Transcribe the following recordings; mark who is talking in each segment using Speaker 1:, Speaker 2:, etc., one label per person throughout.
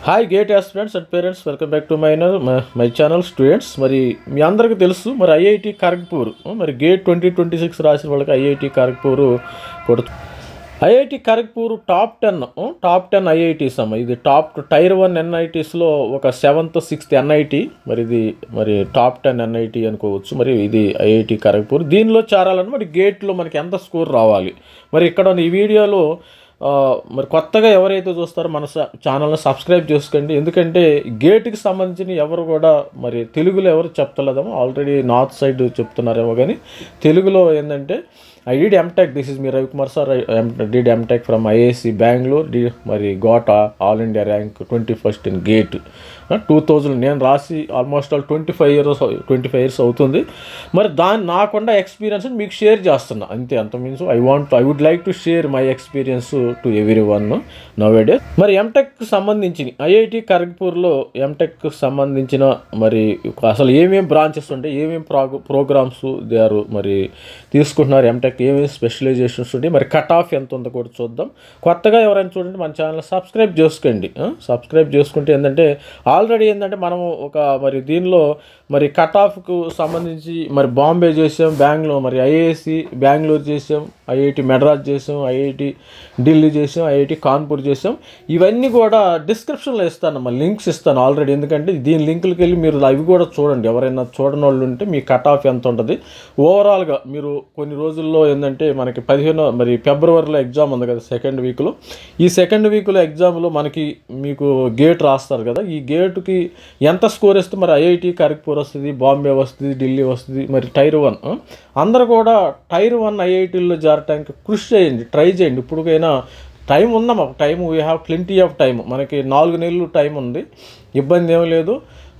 Speaker 1: Hi gate aspirants and parents, welcome back to my channel students. మరి మీ అందరికీ తెలుసు, మరి ఐఐటి ఖరగ్పూర్ మరి గేట్ 2026 రాసిన వాళ్ళకి IIT Kharagpur IIT Kharagpur top 10 IITs అమ్మ. ఇది టైర్ 1 ఎన్ఐటీస్లో ఒక 7th 6th ఎన్ఐటి. మరి ఇది మరి టాప్ 10 ఎన్ఐటి అనుకోవచ్చు. మరి ఇది ఐఐటి ఖరగ్పూర్. దీనిలో చేరాలని మరి గేట్లో మనకి ఎంత స్కోర్ రావాలి. మరి ఇక్కడ ఈ వీడియోలో మరి కొత్తగా ఎవరైతే చూస్తారో మన ఛానల్ని సబ్స్క్రైబ్ చేసుకోండి. ఎందుకంటే గేట్కి సంబంధించిన ఎవరు కూడా మరి తెలుగులో ఎవరు చెప్తలేదేమో, ఆల్రెడీ నార్త్ సైడ్ చెప్తున్నారేమో, కానీ తెలుగులో ఏంటంటే I did MTech. This is me Ravikumar sir. I did MTech from IISc Bangalore. మరి got all India rank 21st in GATE 2000. నేను రాసి ఆల్మోస్ట్ ఆల్ 25 ఇయర్స్ అవుతుంది. మరి నాకున్న ఎక్స్పీరియన్స్ మీకు షేర్ చేస్తున్నా అంతే. అంత means I would like to share my experience to everyone nowadays. మరి ఎంటెక్కి సంబంధించి ఐఐటి ఖరగ్పూర్లో ఎంటెక్కి సంబంధించిన మరి అసలు ఏమేమి బ్రాంచెస్ ఉంటాయి, ఏమేమి ప్రోగ్రామ్స్ దే ఆర్ మరి తీసుకుంటున్నారు, ఎంటెక్ ఏమేమి స్పెషలైజేషన్స్ ఉంటాయి, మరి కట్ ఆఫ్ ఎంత ఉందో కూడా చూద్దాం. కొత్తగా ఎవరైనా చూడండి మన ఛానల్ సబ్స్క్రైబ్ చేసుకోండి. సబ్స్క్రైబ్ చేసుకుంటే ఏంటంటే ఆల్రెడీ ఏంటంటే మనము ఒక మరి దీనిలో మరి కట్ ఆఫ్కు సంబంధించి మరి బాంబే చేసాం, బెంగళూరు మరి ఐఐఎస్సి బెంగళూరు చేసాం, ఐఐటి మెడ్రాస్ చేసాం, ఐఐటి ఢిల్లీ చేసాం, ఐఐటి కాన్పూర్ చేసాం. ఇవన్నీ కూడా డిస్క్రిప్షన్లో ఇస్తాను, మరి లింక్స్ ఇస్తాను ఆల్రెడీ. ఎందుకంటే దీని లింకులకి వెళ్ళి మీరు అవి కూడా చూడండి. ఎవరైనా చూడని వాళ్ళు ఉంటే మీ కట్ ఆఫ్ ఎంత ఉంటుంది ఓవరాల్గా. మీరు కొన్ని రోజుల్లో ఏంటంటే మనకి 15 మరి ఫిబ్రవరిలో ఎగ్జామ్ ఉంది కదా, సెకండ్ వీక్లో. ఈ సెకండ్ వీక్లో ఎగ్జామ్లో మనకి మీకు గేట్ రాస్తారు కదా. ఈ గేటుకి ఎంత స్కోర్ ఇస్తే మరి ఐఐటి ఖరగ్పూర్ వస్తుంది, బాంబే వస్తుంది, ఢిల్లీ వస్తుంది, మరి టైర్ 1 అందరూ కూడా టైర్ 1 ఐఐటీల్లో చేరటానికి కృషి చేయండి, ట్రై చేయండి. ఇప్పటికైనా టైం ఉందమ్మా, we have plenty of time. మనకి 4 నెలలు టైం ఉంది, ఇబ్బంది ఏమీ లేదు.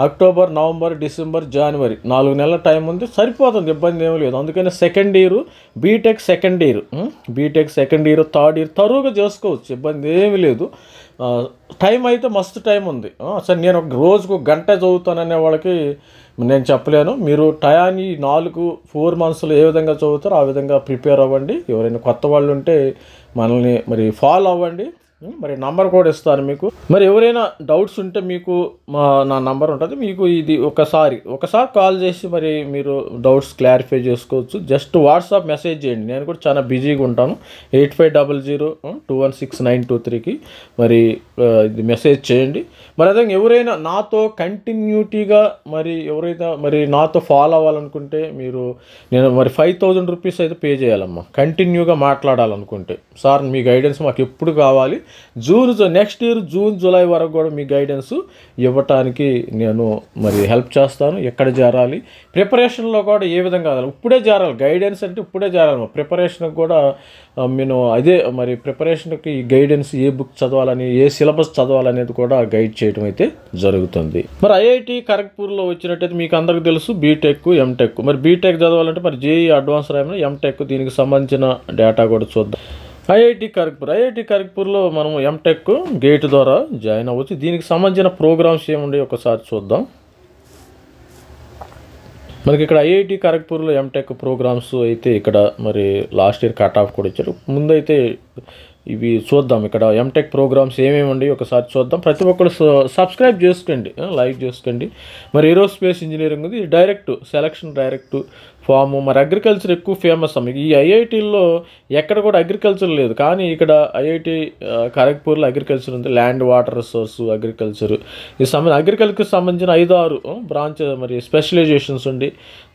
Speaker 1: అక్టోబర్, నవంబర్, డిసెంబర్, జనవరి 4 నెలల టైం ఉంది, సరిపోతుంది, ఇబ్బంది ఏమీ లేదు. అందుకని second year BTech second year third year తరువుగా చేసుకోవచ్చు, ఇబ్బంది ఏమీ లేదు. టైం అయితే మస్తు టైం ఉంది. అసలు నేను రోజుకు గంట చదువుతాననే వాళ్ళకి నేను చెప్పలేను. మీరు టయాన్ని 4 monthsలో ఏ విధంగా చదువుతారో ఆ విధంగా ప్రిపేర్ అవ్వండి. ఎవరైనా కొత్త వాళ్ళు ఉంటే మనల్ని మరి ఫాలో అవ్వండి. మరి నంబర్ కూడా ఇస్తాను మీకు. మరి ఎవరైనా డౌట్స్ ఉంటే మీకు నా నంబర్ ఉంటుంది, మీకు ఇది ఒకసారి కాల్ చేసి మరి మీరు డౌట్స్ క్లారిఫై చేసుకోవచ్చు. జస్ట్ వాట్సాప్ మెసేజ్ చేయండి, నేను కూడా చాలా బిజీగా ఉంటాను. 8500216923కి మరి ఇది మెసేజ్ చేయండి. మరి అదే ఎవరైనా నాతో కంటిన్యూటీగా మరి ఎవరైతే మరి నాతో ఫాలో అవ్వాలనుకుంటే నేను మరి 5000 రూపీస్ అయితే పే చేయాలమ్మా, కంటిన్యూగా మాట్లాడాలనుకుంటే. సార్ మీ గైడెన్స్ మాకు ఎప్పుడు కావాలి, నెక్స్ట్ ఇయర్ జూన్ జూలై వరకు కూడా మీ గైడెన్స్ ఇవ్వటానికి నేను మరి హెల్ప్ చేస్తాను. ఎక్కడ చేరాలి, ప్రిపరేషన్లో కూడా ఏ విధంగా ఇప్పుడే చేరాలి. గైడెన్స్ అంటే ఇప్పుడే చేరాలి. ప్రిపరేషన్కి కూడా నేను అదే మరి ప్రిపరేషన్కి గైడెన్స్, ఏ బుక్ చదవాలని, ఏ సిలబస్ చదవాలనేది కూడా గైడ్ చేయడం అయితే జరుగుతుంది. మరి ఐఐటి ఖరగ్పూర్లో వచ్చినట్టయితే మీకు అందరికీ తెలుసు బీటెక్, ఎంటెక్. మరి బీటెక్ చదవాలంటే మరి జేఈ అడ్వాన్స్ రాయమని, ఎంటెక్ దీనికి సంబంధించిన డేటా కూడా చూద్దాం. ఐఐటి ఖరగ్పూర్లో మనం ఎంటెక్ గేట్ ద్వారా జాయిన్ అవ్వచ్చు. దీనికి సంబంధించిన ప్రోగ్రామ్స్ ఏముండే ఒకసారి చూద్దాం. మనకి ఇక్కడ ఐఐటి ఖరగ్పూర్లో ఎంటెక్ ప్రోగ్రామ్స్ అయితే ఇక్కడ మరి లాస్ట్ ఇయర్ కట్ ఆఫ్ కూడా ఇచ్చారు. ముందైతే ఇవి చూద్దాం. ఇక్కడ ఎంటెక్ ప్రోగ్రామ్స్ ఏమేమి ఉండి ఒకసారి చూద్దాం. ప్రతి ఒక్కరు సబ్స్క్రైబ్ చేసుకోండి, లైక్ చేసుకోండి. మరి ఏరోస్పేస్ ఇంజనీరింగ్ ఉంది, సెలక్షన్ డైరెక్ట్ ఫాము. మరి అగ్రికల్చర్ ఎక్కువ ఫేమస్ అమ్మ. ఈ ఐఐటీల్లో ఎక్కడ కూడా అగ్రికల్చర్ లేదు, కానీ ఇక్కడ ఐఐటి ఖరగ్పూర్లో అగ్రికల్చర్ ఉంది. Land, water resource, agriculture. అగ్రికల్చర్కి సంబంధించిన 5-6 బ్రాంచ్ మరి స్పెషలైజేషన్స్ ఉండి,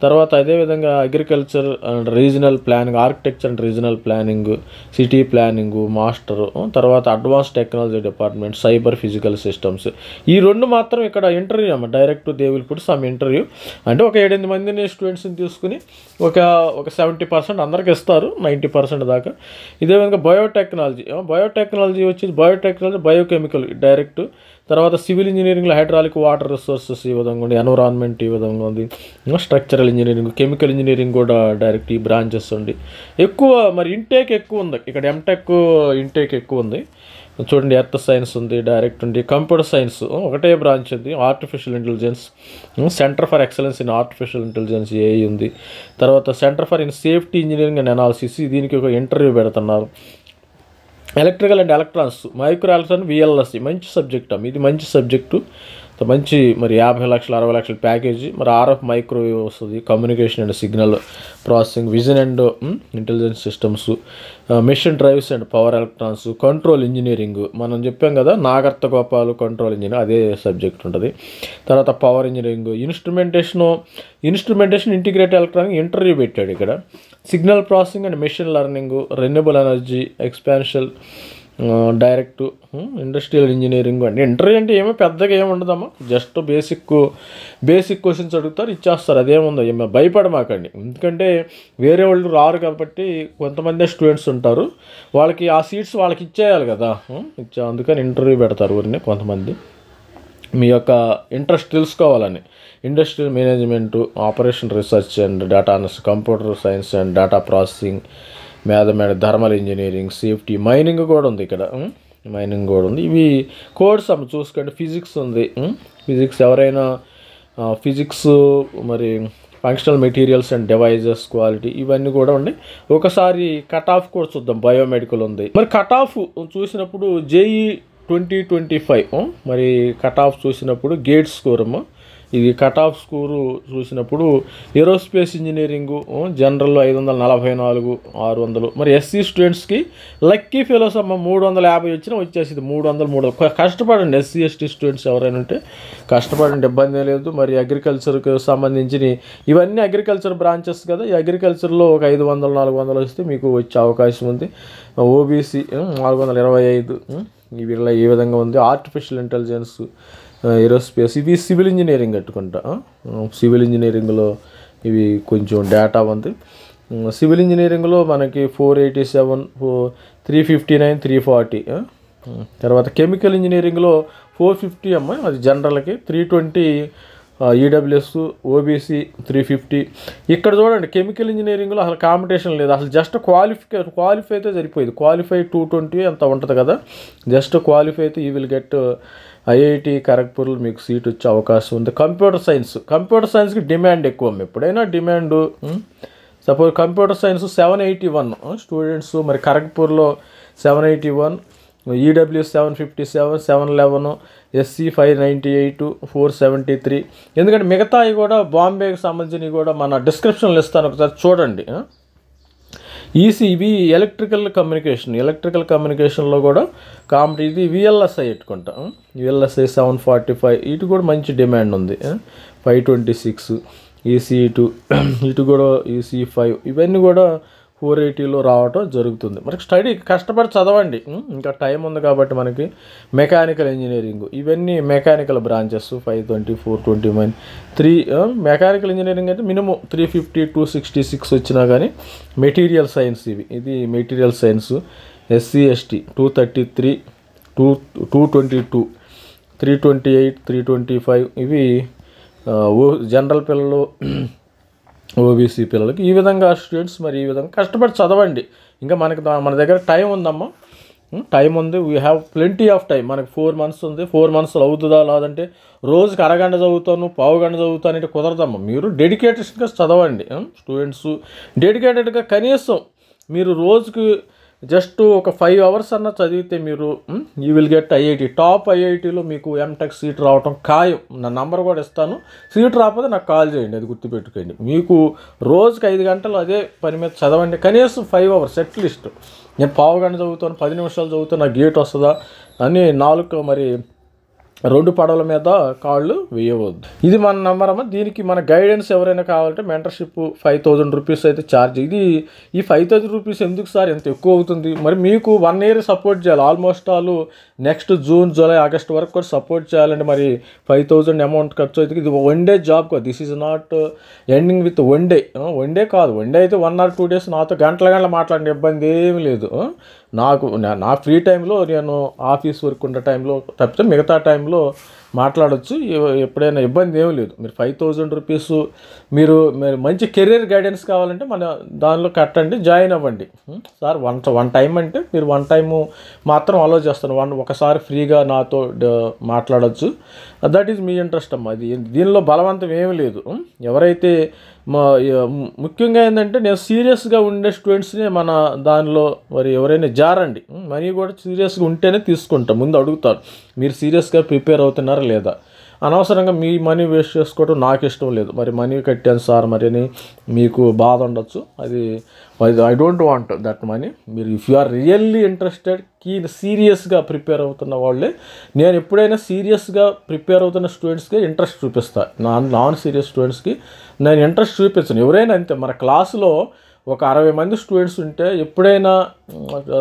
Speaker 1: తర్వాత అదేవిధంగా agriculture and regional planning, architecture and regional planning, city planning master, తర్వాత advance technology department, cyber physical systems. ఈ 2 మాత్రం ఇక్కడ ఇంటర్వ్యూ అమ్మ. Direct they will put some interview. అంటే ఒక 7-8 మందిని స్టూడెంట్స్ని తీసుకుని ఒక 70% అందరికి ఇస్తారు, 90% దాకా. ఇదే విధంగా బయోటెక్నాలజీ వచ్చి బయోకెమికల్ డైరెక్ట్. తర్వాత సివిల్ ఇంజనీరింగ్లో హైడ్రాలిక్, వాటర్ రిసోర్సెస్ ఈ విధంగా ఉంది, ఎన్విరాన్మెంట్ ఈ విధంగా ఉంది, స్ట్రక్చరల్ ఇంజనీరింగ్, కెమికల్ ఇంజనీరింగ్ కూడా డైరెక్ట్ ఈ బ్రాంచెస్ ఉంది. ఎక్కువ మరి ఇంటేక్ ఎక్కువ ఉంది ఇక్కడ. ఎంటెక్ ఇంటేక్ ఎక్కువ ఉంది. చూడండి, ఎర్త్ సైన్స్ ఉంది, డైరెక్ట్ ఉంది, కంప్యూటర్ సైన్స్ ఒకటే బ్రాంచ్ ఉంది, artificial intelligence, centre for excellence in artificial intelligence AI ఉంది. తర్వాత centre for in safety engineering and analysis, దీనికి ఒక ఇంటర్వ్యూ పెడుతున్నారు. Electrical and electronics, micro electron, VLSI మంచి సబ్జెక్ట్ అమ్మ, ఇది మంచి సబ్జెక్టు, మంచి మరి 50 లక్షలు 60 లక్షల ప్యాకేజీ. మరి ఆర్ఎఫ్ మైక్రోవేవ్ వస్తుంది, communication and signal processing, vision and intelligence systems, machine drives and power electronics, control engineering మనం చెప్పాం కదా, నాగర్త గోపాల్ కంట్రోల్ ఇంజనీర్ అదే సబ్జెక్ట్ ఉంటుంది. తర్వాత power engineering, instrumentation integrated electronic interview పెట్టాడు ఇక్కడ. Signal processing and machine learning, renewable energy, expansion, direct, industrial engineering. అంటే interview అంటే ఏమో పెద్దగా ఏమి ఉండదమ్మా, జస్ట్ బేసిక్ క్వశ్చన్స్ అడుగుతారు, ఇచ్చేస్తారు, అదేముందో. ఏమో భయపడమాకండి, ఎందుకంటే వేరే వాళ్ళు రారు కాబట్టి కొంతమంది స్టూడెంట్స్ ఉంటారు, వాళ్ళకి ఆ సీట్స్ వాళ్ళకి ఇచ్చేయాలి కదా, అందుకని ఇంటర్వ్యూ పెడతారు ఊరిని కొంతమంది. మీ యొక్క ఇంట్రెస్ట్ తెలుసుకోవాలని industrial management, operation research and data analysis, computer science and data processing, mathematics, thermal engineering, safety, mining కూడా ఉంది ఇక్కడ, మైనింగ్ కూడా ఉంది. ఇవి కోర్స్ అమ్మ చూసుకోండి. ఫిజిక్స్ ఉంది, ఫిజిక్స్ ఎవరైనా ఫిజిక్స్, మరి functional materials and devices quality, ఇవన్నీ కూడా ఉన్నాయి. ఒకసారి కట్ ఆఫ్ కూడా చూద్దాం. బయోమెడికల్ ఉంది. మరి కట్ ఆఫ్ చూసినప్పుడు జేఈ 2025 మరి కట్ ఆఫ్ చూసినప్పుడు గేట్ స్కోర్ అమ్మ, ఇది కట్ ఆఫ్ స్కోరు చూసినప్పుడు ఏరోస్పేస్ ఇంజనీరింగు జనరల్లో 544, 600. మరి ఎస్సీ స్టూడెంట్స్కి లక్కీ ఫెలోస్ అమ్మ 350 వచ్చినా వచ్చేసింది. 300 కష్టపడండి. ఎస్సీ ఎస్టీ స్టూడెంట్స్ ఎవరైనా ఉంటే కష్టపడండి, ఇబ్బంది లేదు. మరి అగ్రికల్చర్కి సంబంధించిన ఇవన్నీ అగ్రికల్చర్ బ్రాంచెస్ కదా, ఈ అగ్రికల్చర్లో ఒక 500, 400 వస్తే మీకు వచ్చే అవకాశం ఉంది. ఓబీసీ 425 వీళ్ళ ఈ విధంగా ఉంది. ఆర్టిఫిషియల్ ఇంటెలిజెన్స్, ఏరోస్పేస్, ఇవి సివిల్ ఇంజనీరింగ్ కట్టుకుంటా. సివిల్ ఇంజనీరింగ్లో ఇవి కొంచెం డేటా ఉంది. సివిల్ ఇంజనీరింగ్లో మనకి 487, 359, 340. తర్వాత కెమికల్ ఇంజనీరింగ్లో 450 అమ్మ, అది జనరల్కి 320, ఈడబ్ల్యూఎస్, ఓబీసీ 350. ఇక్కడ చూడండి కెమికల్ ఇంజనీరింగ్లో అసలు కాంపిటీషన్ లేదు, అసలు జస్ట్ క్వాలిఫై అయితే సరిపోయింది. క్వాలిఫై 220 అంత ఉంటుంది కదా, జస్ట్ క్వాలిఫై అయితే యూ విల్ గెట్ ఐఐటి ఖరగ్పూర్లో మీకు సీట్ వచ్చే అవకాశం ఉంది. కంప్యూటర్ సైన్స్కి డిమాండ్ ఎక్కువ, ఎప్పుడైనా demand. Suppose computer science 781 students, మరి ఖరగ్పూర్లో 781, ఈడబ్ల్యూఎస్ 757, 711, ఎస్సీ 598, 473. ఎందుకంటే మిగతావి కూడా బాంబేకి సంబంధించినవి కూడా మన డిస్క్రిప్షన్లో ఇస్తాను, ఒకసారి చూడండి. ఈసీబీ ఎలక్ట్రికల్ కమ్యూనికేషన్లో కూడా ఇది విఎల్ఎస్ఐ పెట్టుకుంటా. విఎల్ఎస్ఐ 745, ఇటు కూడా మంచి డిమాండ్ ఉంది. 526, ఈసీ2 ఇటు కూడా ఈసీ5, ఇవన్నీ కూడా 480లో రావటం జరుగుతుంది. మనకి స్టడీ కష్టపడి చదవండి, ఇంకా టైం ఉంది కాబట్టి. మనకి మెకానికల్ ఇంజనీరింగ్, ఇవన్నీ మెకానికల్ బ్రాంచెస్ 520, 429, 3 మెకానికల్ ఇంజనీరింగ్ అయితే మినిమం 350, 266 వచ్చినా కానీ. మెటీరియల్ సైన్స్, ఇది మెటీరియల్ సైన్స్, ఎస్సీ ఎస్టీ 233, 222, 328, 325, ఇవి జనరల్ పిల్లలు, ఓబీసీ పిల్లలకి. ఈ విధంగా స్టూడెంట్స్ మరి ఈ విధంగా కష్టపడి చదవండి. ఇంకా మన దగ్గర టైం ఉందమ్మా, టైం ఉంది. We have plenty of time. మనకి 4 months ఉంది. 4 months అవుతుందా లేదంటే రోజుకి అరగంట చదువుతాను, పావుగంట చదువుతాను అంటే కుదరదమ్మా. మీరు డెడికేటెడ్గా చదవండి. స్టూడెంట్స్ డెడికేటెడ్గా కనీసం మీరు రోజుకి జస్ట్ ఒక 5 hours అన్న చదివితే మీరు you will get IIT. Top ఐఐటీలో మీకు ఎంటెక్ సీట్ రావటం ఖాయం. నా నంబర్ కూడా ఇస్తాను. సీట్ రాకపోతే నాకు కాల్ చేయండి, అది గుర్తుపెట్టుకోండి. మీకు రోజుకి 5 గంటలు అదే పని మీద చదవండి, కనీసం 5 hours అట్లీస్ట్. నేను పావుగంట చదువుతాను, 10 నిమిషాలు చదువుతాను, నాకు గేట్ వస్తుందా అని 4 మరి 2 పడవల మీద కాళ్ళు వేయవద్దు. ఇది మన నంబర్ అమ్మ. దీనికి మన గైడెన్స్ ఎవరైనా కావాలంటే మెంటర్షిప్ 5000 రూపీస్ అయితే ఛార్జ్. ఈ 5000 రూపీస్ ఎందుకు సార్ ఎంత ఎక్కువ అవుతుంది? మరి మీకు 1 year సపోర్ట్ చేయాలి. Almost all next June, July, August వరకు కూడా సపోర్ట్ చేయాలంటే మరి 5000 అమౌంట్ ఖర్చు అవుతుంది. ఇది 1 day జాబ్ కాదు. This is not ending with 1 day. 1 day కాదు. 1 day అయితే 1 or 2 days నాతో గంటల మాట్లాడిన ఇబ్బంది ఏమీ లేదు. నా ఫ్రీ టైంలో నేను ఆఫీస్ వర్క్ ఉన్న టైంలో తప్పితే మిగతా టైంలో మాట్లాడవచ్చు. ఎప్పుడైనా ఇబ్బంది ఏమీ లేదు. మీరు 5000 రూపీస్ మీరు మంచి కెరీర్ గైడెన్స్ కావాలంటే మన దానిలో కట్టండి, జాయిన్ అవ్వండి. సార్ వన్ టైం అంటే మీరు వన్ టైము మాత్రం అలో చేస్తాను, ఒకసారి ఫ్రీగా నాతో మాట్లాడవచ్చు. దట్ ఈజ్ మీ ఇంట్రెస్ట్ అమ్మా. అది దీనిలో బలవంతం ఏమీ లేదు. ఎవరైతే ముఖ్యంగా ఏంటంటే నేను సీరియస్గా ఉండే స్టూడెంట్స్ని మన దానిలో మరి ఎవరైనా జారండి, మనీ కూడా సీరియస్గా ఉంటేనే తీసుకుంటాం. ముందు అడుగుతారు మీరు సీరియస్గా ప్రిపేర్ అవుతున్నారా లేదా. అనవసరంగా మీ మనీ వేస్ట్ చేసుకోవడం నాకు ఇష్టం లేదు. మరి మనీ కట్టాను సార్ మరి అని మీకు బాధ ఉండొచ్చు. అది I don't want that money. మీరు if you are really interested సీరియస్గా ప్రిపేర్ అవుతున్న వాళ్ళే, నేను ఎప్పుడైనా సీరియస్గా ప్రిపేర్ అవుతున్న స్టూడెంట్స్కి ఇంట్రెస్ట్ చూపిస్తాను. నాన్ సీరియస్ స్టూడెంట్స్కి నేను ఇంట్రెస్ట్ చూపించను. ఎవరైనా అంతే. మన క్లాసులో ఒక 60 మంది స్టూడెంట్స్ ఉంటే ఎప్పుడైనా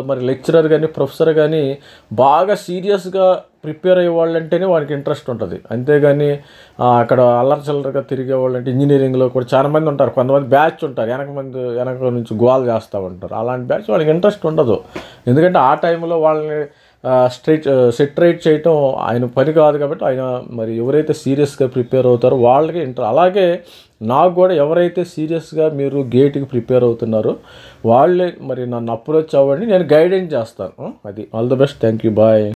Speaker 1: మరి లెక్చరర్ కానీ ప్రొఫెసర్ కానీ బాగా సీరియస్గా ప్రిపేర్ అయ్యే వాళ్ళంటేనే వానికి ఇంట్రెస్ట్ ఉంటుంది. అంతేగాని అక్కడ అల్లరచిల్లరగా తిరిగే వాళ్ళంటే ఇంజనీరింగ్లో కూడా చాలా మంది ఉంటారు. కొంతమంది బ్యాచ్ ఉంటారు, వెనక నుంచి గోల్ చేస్తూ ఉంటారు. అలాంటి బ్యాచ్ వాళ్ళకి ఇంట్రెస్ట్ ఉండదు. ఎందుకంటే ఆ టైంలో వాళ్ళని సెటరేట్ చేయటం ఆయన పని కాదు. కాబట్టి ఆయన మరి ఎవరైతే సీరియస్గా ప్రిపేర్ అవుతారో వాళ్ళకి అలాగే నాకు కూడా ఎవరైతే సీరియస్గా మీరు గేట్కి ప్రిపేర్ అవుతున్నారో వాళ్ళే మరి నన్ను అప్రోచ్ అవ్వండి, నేను గైడెన్స్ చేస్తాను. అది all the best. Thank you. Bye.